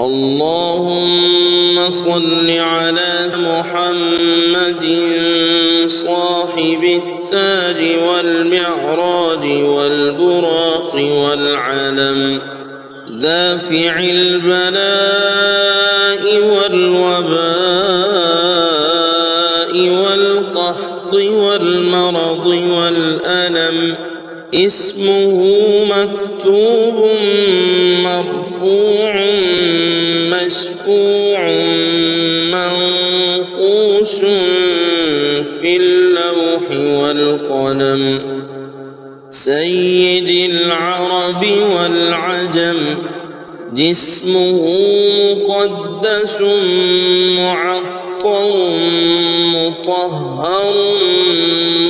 اللهم صل على محمد صاحب التاج والمعراج والبراق والعلم دافع البلاء والوباء والقحط والمرض والألم اسمه مكتوب مرفوع مشفوع منقوش في اللوح والقلم سيد العرب والعجم جسمه مقدس معطر مطهر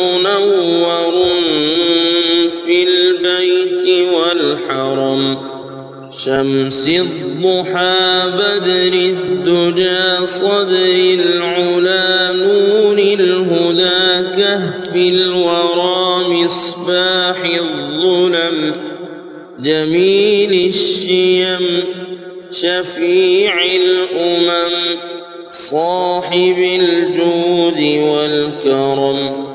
منور في البيت والحرم شمس الضحى بدر الدجى صدر العلا نور الهدى كهف الورى مصباح الظلم جميل الشيم شفيع الأمم صاحب الجود والكرم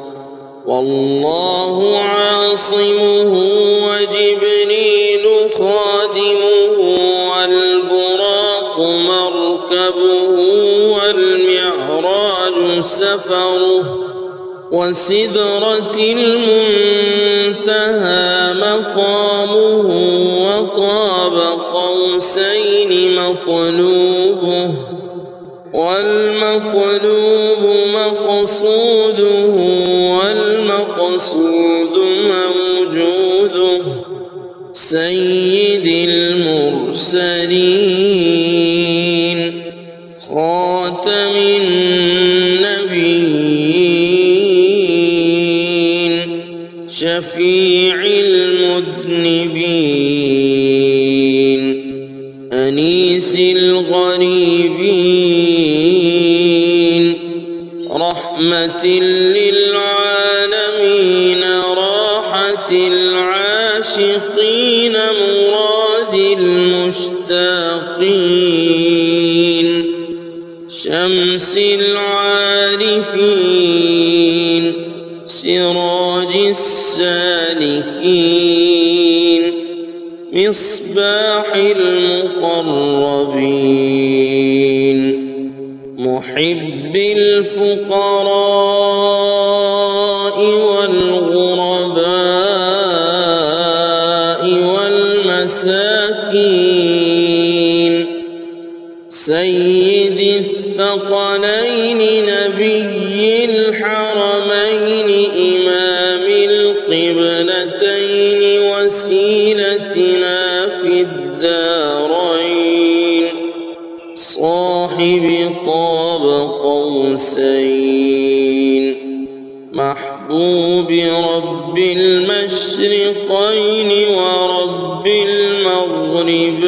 والله عاصمه وجبريل خادمه والبراق مركبه والمعراج سفره وسدرة المنتهى مقامه وقاب قوسين مطلوبه والمطلوب مقصوده والمقصود موجوده سيد المرسلين خاتم النبيين شفيع المذنبين أنيس الغريبين رحمة للعالمين راحة العاشقين مراد المشتاقين شمس العارفين سراج السالكين مصباح المقربين محب الفقراء والغرباء والمساكين سيد الثقلين نبي الحرمين إمام القبلتين وسيلتنا في الدارين صاحب قاب قوسين محبوب رب المشرقين ورب المغربين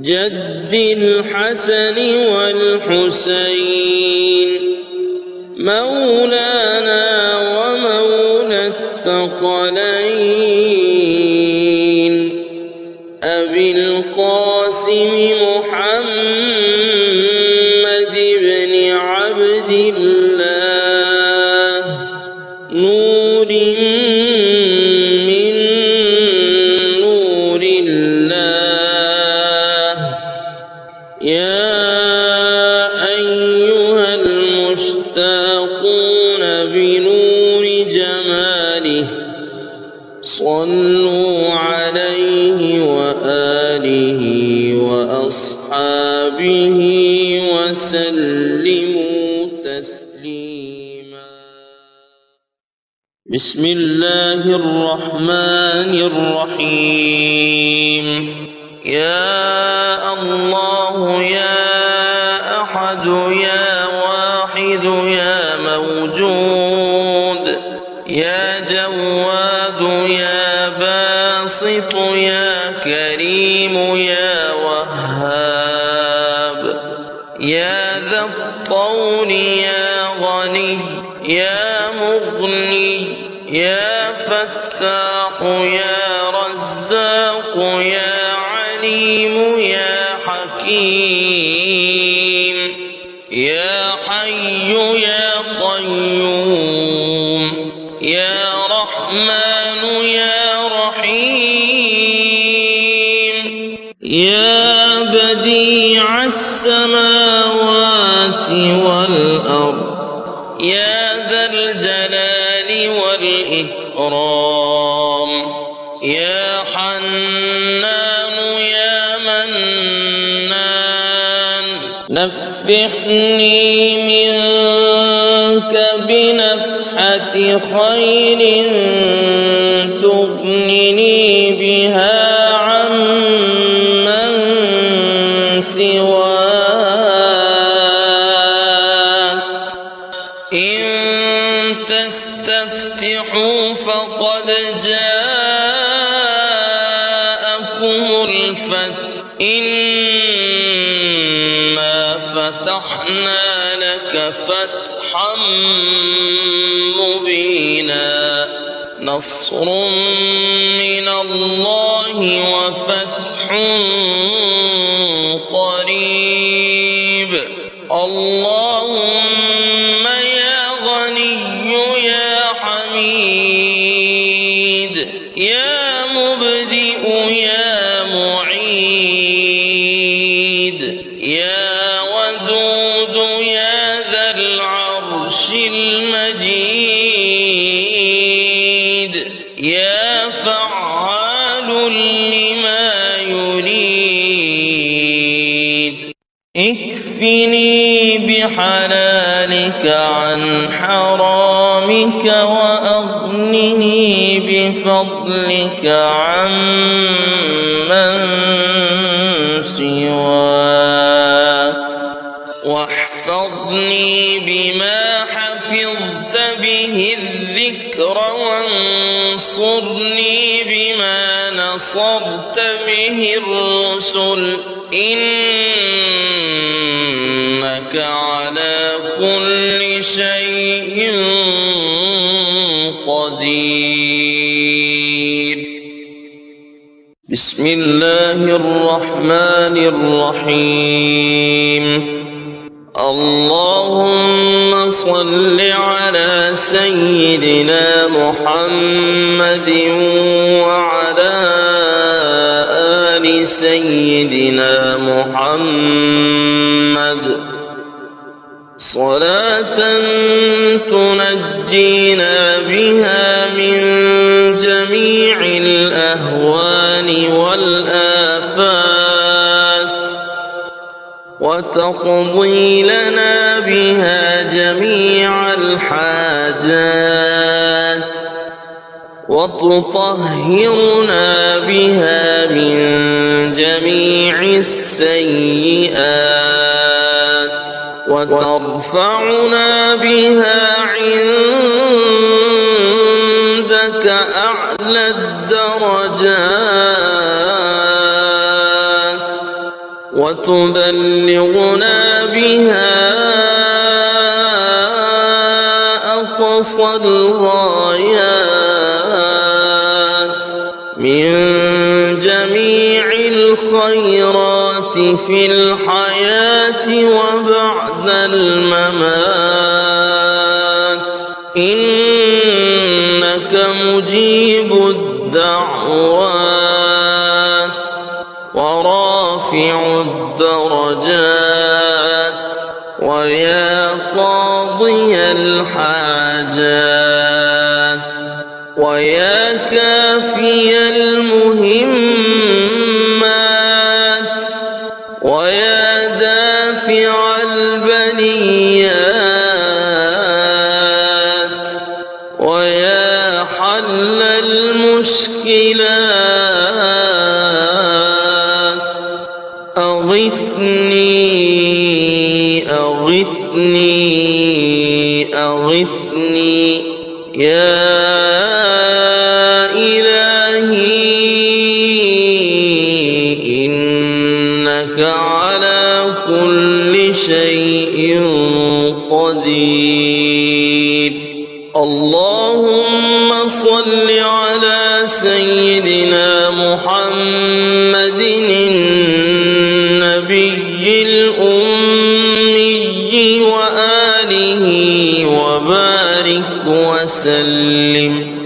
جد الحسن والحسين مولانا ومولى الثقلين أبي القاسم محمد بن عبد الله نور من نور الله يا أيها المشتاقون بنور جماله صلوا عليه وآله وأصحابه وسلموا تسليما بسم الله الرحمن الرحيم يا الله يا أحد يا واحد يا موجود يا جواد يا باسط يا كريم يا وهاب يا ذا الطول يا غني يا مغني يا فتاح يا رزاق يا عليم عليم يا حكيم يا حي يا قيوم يا رحمن يا رحيم يا بديع السماوات والأرض يا ذا الجلال والإكرام يا حنان يا منان نفحني منك بنفحة خير تغنني بها عمن سواك إن تستفتحوا فقد جاءكم الفتح إنا فتحنا لك فتحا مبينا نصر من الله وفتح قريب اللهم يا غني يا حميد يا مبدئ يا معيد يا ودود يا ذا العرش المجيد يا فعال لما يريد اكفني بحلالك عن حرامك وأغنني بفضلك عمن سواك واحفظني بما حفظت به الذكر وانصرني بما نصرت به الرسل إنك على كل شيء قدير بسم الله الرحمن الرحيم اللهم صل على سيدنا محمد وعلى آل سيدنا محمد صلاة تنجينا بها من جميع الأهوال والآفات وتقضي لنا بها جميع الحاجات وتطهرنا بها من جميع السيئات وترفعنا بها عندك أعلى الدرجات وتبلغنا بها أقصى الغايات من جميع الخيرات في الحياة وبعد الممات إنك مجيب الدعوات ورافع الدرجات ويا قاضي الحاجات ويا كافي المهمات ويا دافع البليات ويا حل المشكلات أغثني أغثني أغثني يا إلهي إنك على كل شيء قدير اللهم صل على سيدنا محمد وآله وبارك وسلم.